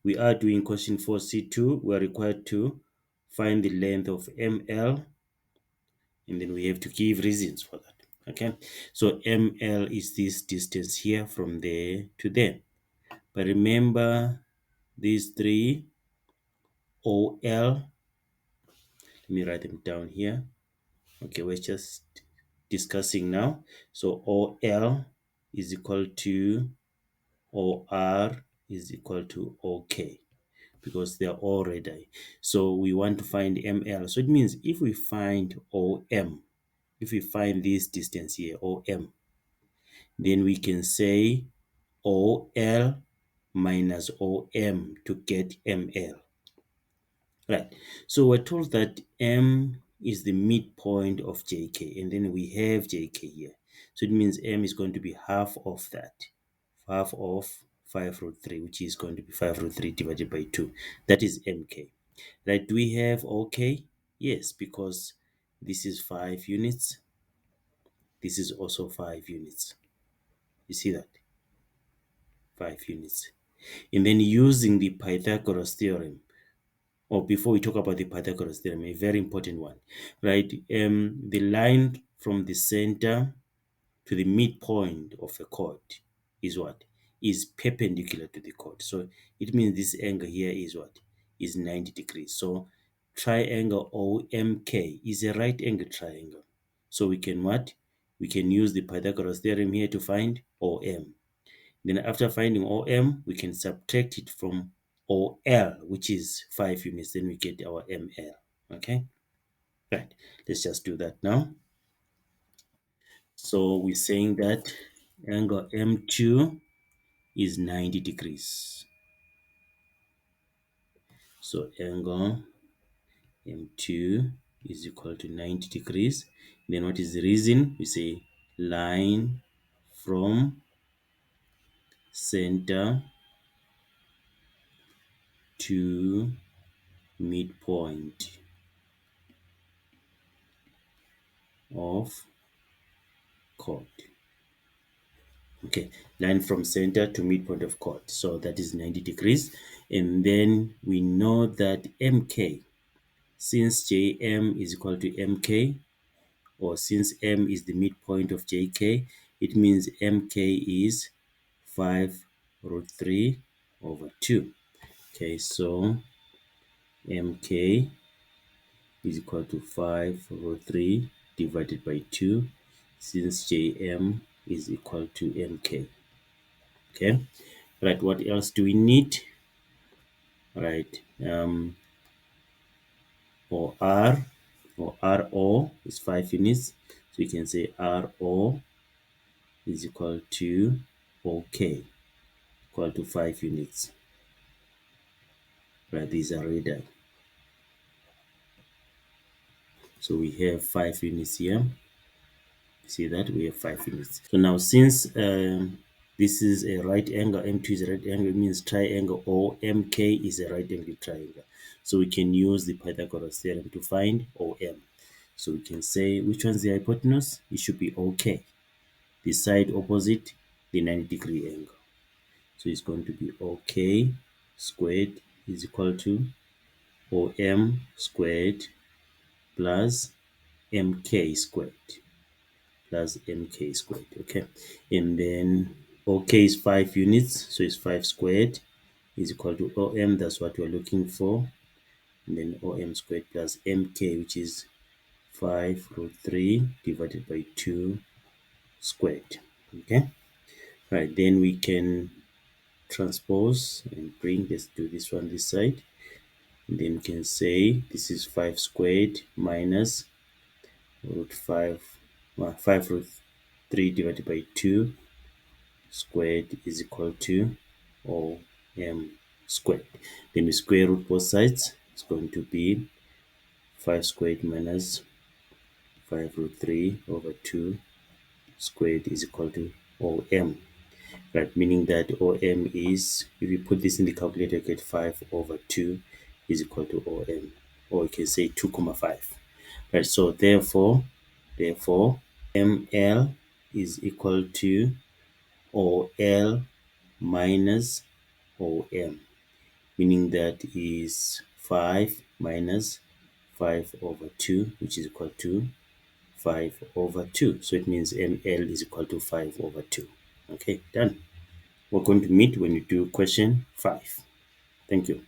we are doing question 4C2. We are required to find the length of ML, and then we have to give reasons for that. Okay, so ML is this distance here from there to there. But remember these three, OL, let me write them down here. Okay, we're just discussing now. So OL is equal to OR is equal to OK, because they are all radii. So we want to find ML. So it means if we find OM, if we find this distance here, OM, then we can say OL minus OM to get ML. Right. So we're told that M is the midpoint of JK, and then we have JK here. So it means M is going to be half of that, half of 5 root 3, which is going to be 5 root 3 divided by 2. That is MK. Right. Do we have OK? Yes, because this is 5 units. This is also 5 units. You see that? 5 units. And then using the Pythagoras theorem, or before we talk about the Pythagoras theorem, a very important one, right? The line from the center to the midpoint of a chord is what? Is perpendicular to the chord. So it means this angle here is what? Is 90 degrees. So triangle OMK is a right angle triangle. So we can what? We can use the Pythagoras theorem here to find OM. Then after finding OM, we can subtract it from OL, which is 5 units. Then we get our ML. Okay? Right. Let's just do that now. So we're saying that angle M2 is 90 degrees. So angle M2 is equal to 90 degrees. Then what is the reason? We say line from center to midpoint of chord. Okay, line from center to midpoint of chord. So that is 90 degrees. And then we know that MK, since JM is equal to MK, or since M is the midpoint of JK, it means MK is 5 root 3 over 2. Okay, so MK is equal to 5 root 3 divided by 2, since JM is equal to MK. Okay, right, what else do we need? Right, or R, or RO is 5 units, so you can say RO is equal to OK, equal to 5 units. Right, these are radii. So we have 5 units here. See that we have 5 units. So now, since this is a right angle, M2 is a right angle, it means triangle OMK is a right angle triangle. So we can use the Pythagoras theorem to find OM. So we can say, which one's the hypotenuse? It should be OK, the side opposite the 90-degree angle. So it's going to be OK squared is equal to OM squared plus MK squared, plus MK squared. Okay, and then OK is 5 units, so it's 5 squared is equal to OM, that's what we're looking for, and then OM squared plus MK, which is 5 root 3 divided by 2 squared. Okay, right, then we can transpose and bring this to this one this side, and then we can say this is 5 squared minus root 5, 5 root 3 divided by 2 squared is equal to OM squared. Then we square root both sides. It's going to be 5 squared minus 5 root 3 over 2 squared is equal to OM. Right, meaning that OM is, if you put this in the calculator, you get 5 over 2 is equal to OM. Or you can say 2,5. Right, so therefore, ML is equal to OL minus OM. meaning that is 5 minus 5 over 2, which is equal to 5 over 2. So it means ML is equal to 5 over 2. Okay, done. We're going to meet when you do question 5. Thank you.